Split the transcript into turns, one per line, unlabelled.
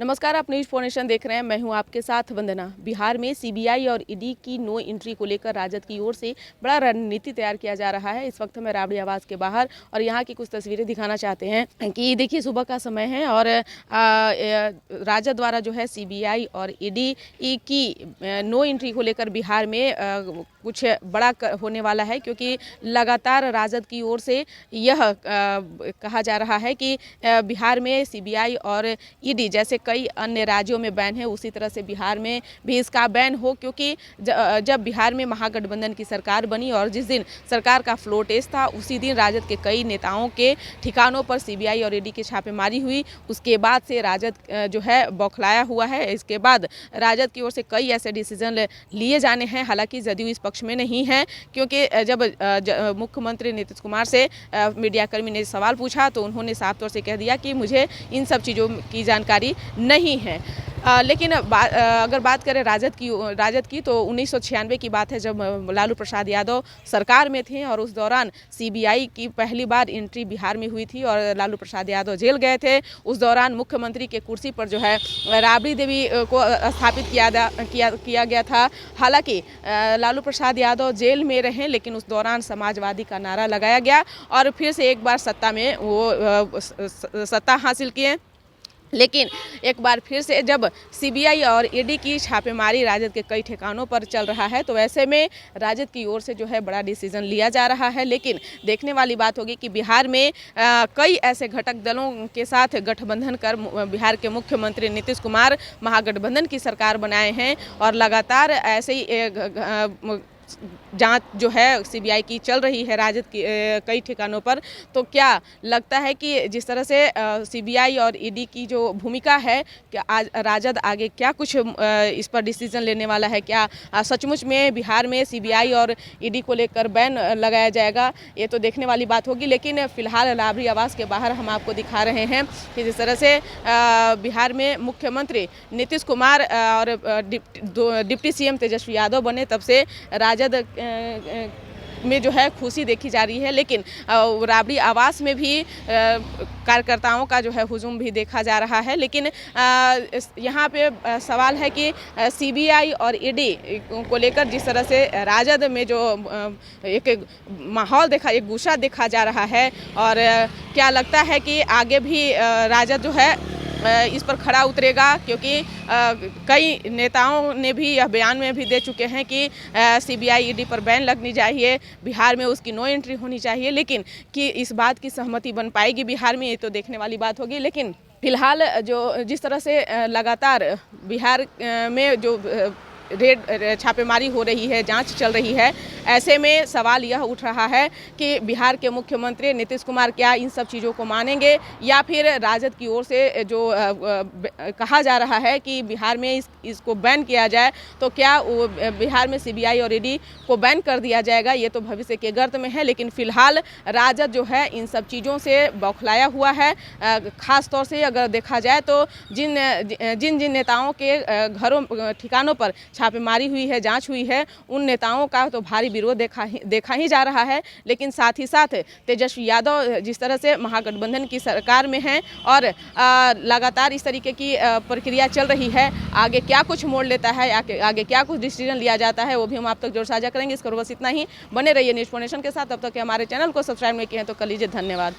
नमस्कार, आप news phonation देख रहे हैं। मैं हूं आपके साथ वंदना। बिहार में सीबीआई और ईडी की नो एंट्री को लेकर राजद की ओर से बड़ा रणनीति तैयार किया जा रहा है। इस वक्त मैं राबड़ी आवास के बाहर और यहां की कुछ तस्वीरें दिखाना चाहते हैं कि देखिए सुबह का समय है और राजद द्वारा जो है सीबीआई और ईडी की नो एंट्री को लेकर बिहार में कुछ बड़ा होने वाला है, क्योंकि लगातार राजद की ओर से यह कहा जा रहा है कि बिहार में सीबीआई और ईडी जैसे कई अन्य राज्यों में बैन है, उसी तरह से बिहार में भी इसका बैन हो, क्योंकि जब बिहार में महागठबंधन की सरकार बनी और जिस दिन सरकार का फ्लोर टेस्ट था उसी दिन राजद के कई नेताओं के ठिकानों पर सीबीआई और ईडी की छापेमारी हुई। उसके बाद से राजद जो है बौखलाया हुआ है। इसके बाद राजद की ओर से कई ऐसे डिसीजन लिए जाने हैं। हालांकि जदयू इस पक्ष में नहीं है, क्योंकि जब मुख्यमंत्री नीतीश कुमार से मीडियाकर्मी ने सवाल पूछा तो उन्होंने साफ तौर से कह दिया कि मुझे इन सब चीज़ों की जानकारी नहीं है। लेकिन अगर बात करें राजद की तो 1996 की बात है, जब लालू प्रसाद यादव सरकार में थे और उस दौरान सीबीआई की पहली बार एंट्री बिहार में हुई थी और लालू प्रसाद यादव जेल गए थे। उस दौरान मुख्यमंत्री के कुर्सी पर जो है राबड़ी देवी को स्थापित किया गया था। हालांकि लालू प्रसाद यादव जेल में रहे, लेकिन उस दौरान समाजवादी का नारा लगाया गया और फिर से एक बार सत्ता में वो सत्ता हासिल किए। लेकिन एक बार फिर से जब सीबीआई और ईडी की छापेमारी राजद के कई ठिकानों पर चल रहा है, तो ऐसे में राजद की ओर से जो है बड़ा डिसीजन लिया जा रहा है। लेकिन देखने वाली बात होगी कि बिहार में कई ऐसे घटक दलों के साथ गठबंधन कर बिहार के मुख्यमंत्री नीतीश कुमार महागठबंधन की सरकार बनाए हैं और लगातार ऐसे ही जांच जो है सीबीआई की चल रही है राजद की कई ठिकानों पर। तो क्या लगता है कि जिस तरह से सीबीआई और ईडी की जो भूमिका है, क्या आज राजद आगे क्या कुछ इस पर डिसीजन लेने वाला है? क्या सचमुच में बिहार में सीबीआई और ईडी को लेकर बैन लगाया जाएगा? ये तो देखने वाली बात होगी। लेकिन फिलहाल राबड़ी आवास के बाहर हम आपको दिखा रहे हैं कि जिस तरह से बिहार में मुख्यमंत्री नीतीश कुमार और डिप्टी सीएम तेजस्वी यादव बने, तब से राजद में जो है खुशी देखी जा रही है। लेकिन राबड़ी आवास में भी कार्यकर्ताओं का जो है हुजूम भी देखा जा रहा है। लेकिन यहाँ पे सवाल है कि सीबीआई और ईडी को लेकर जिस तरह से राजद में जो एक माहौल एक गुस्सा देखा जा रहा है, और क्या लगता है कि आगे भी राजद जो है इस पर खड़ा उतरेगा? क्योंकि कई नेताओं ने भी यह बयान में भी दे चुके हैं कि सीबीआई ईडी पर बैन लगनी चाहिए, बिहार में उसकी नो एंट्री होनी चाहिए। लेकिन कि इस बात की सहमति बन पाएगी बिहार में, ये तो देखने वाली बात होगी। लेकिन फिलहाल जो जिस तरह से लगातार बिहार में जो रेड छापेमारी हो रही है, जांच चल रही है, ऐसे में सवाल यह उठ रहा है कि बिहार के मुख्यमंत्री नीतीश कुमार क्या इन सब चीज़ों को मानेंगे, या फिर राजद की ओर से जो कहा जा रहा है कि बिहार में इसको बैन किया जाए, तो क्या बिहार में सीबीआई और ईडी को बैन कर दिया जाएगा? ये तो भविष्य के गर्त में है। लेकिन फिलहाल राजद जो है इन सब चीज़ों से बौखलाया हुआ है। ख़ास तौर से अगर देखा जाए तो जिन नेताओं के घरों ठिकानों पर छापेमारी हुई है, जांच हुई है, उन नेताओं का तो भारी विरोध देखा ही जा रहा है। लेकिन साथ ही साथ तेजस्वी यादव जिस तरह से महागठबंधन की सरकार में हैं और लगातार इस तरीके की प्रक्रिया चल रही है, आगे क्या कुछ मोड़ लेता है, आगे क्या कुछ डिसीजन लिया जाता है, वो भी हम आप तक जरूर साझा करेंगे। इसको बस इतना ही। बने रहिए न्यूज फोनेशन के साथ। तब तक हमारे चैनल को सब्सक्राइब नहीं किए हैं तो कर लीजिए। धन्यवाद।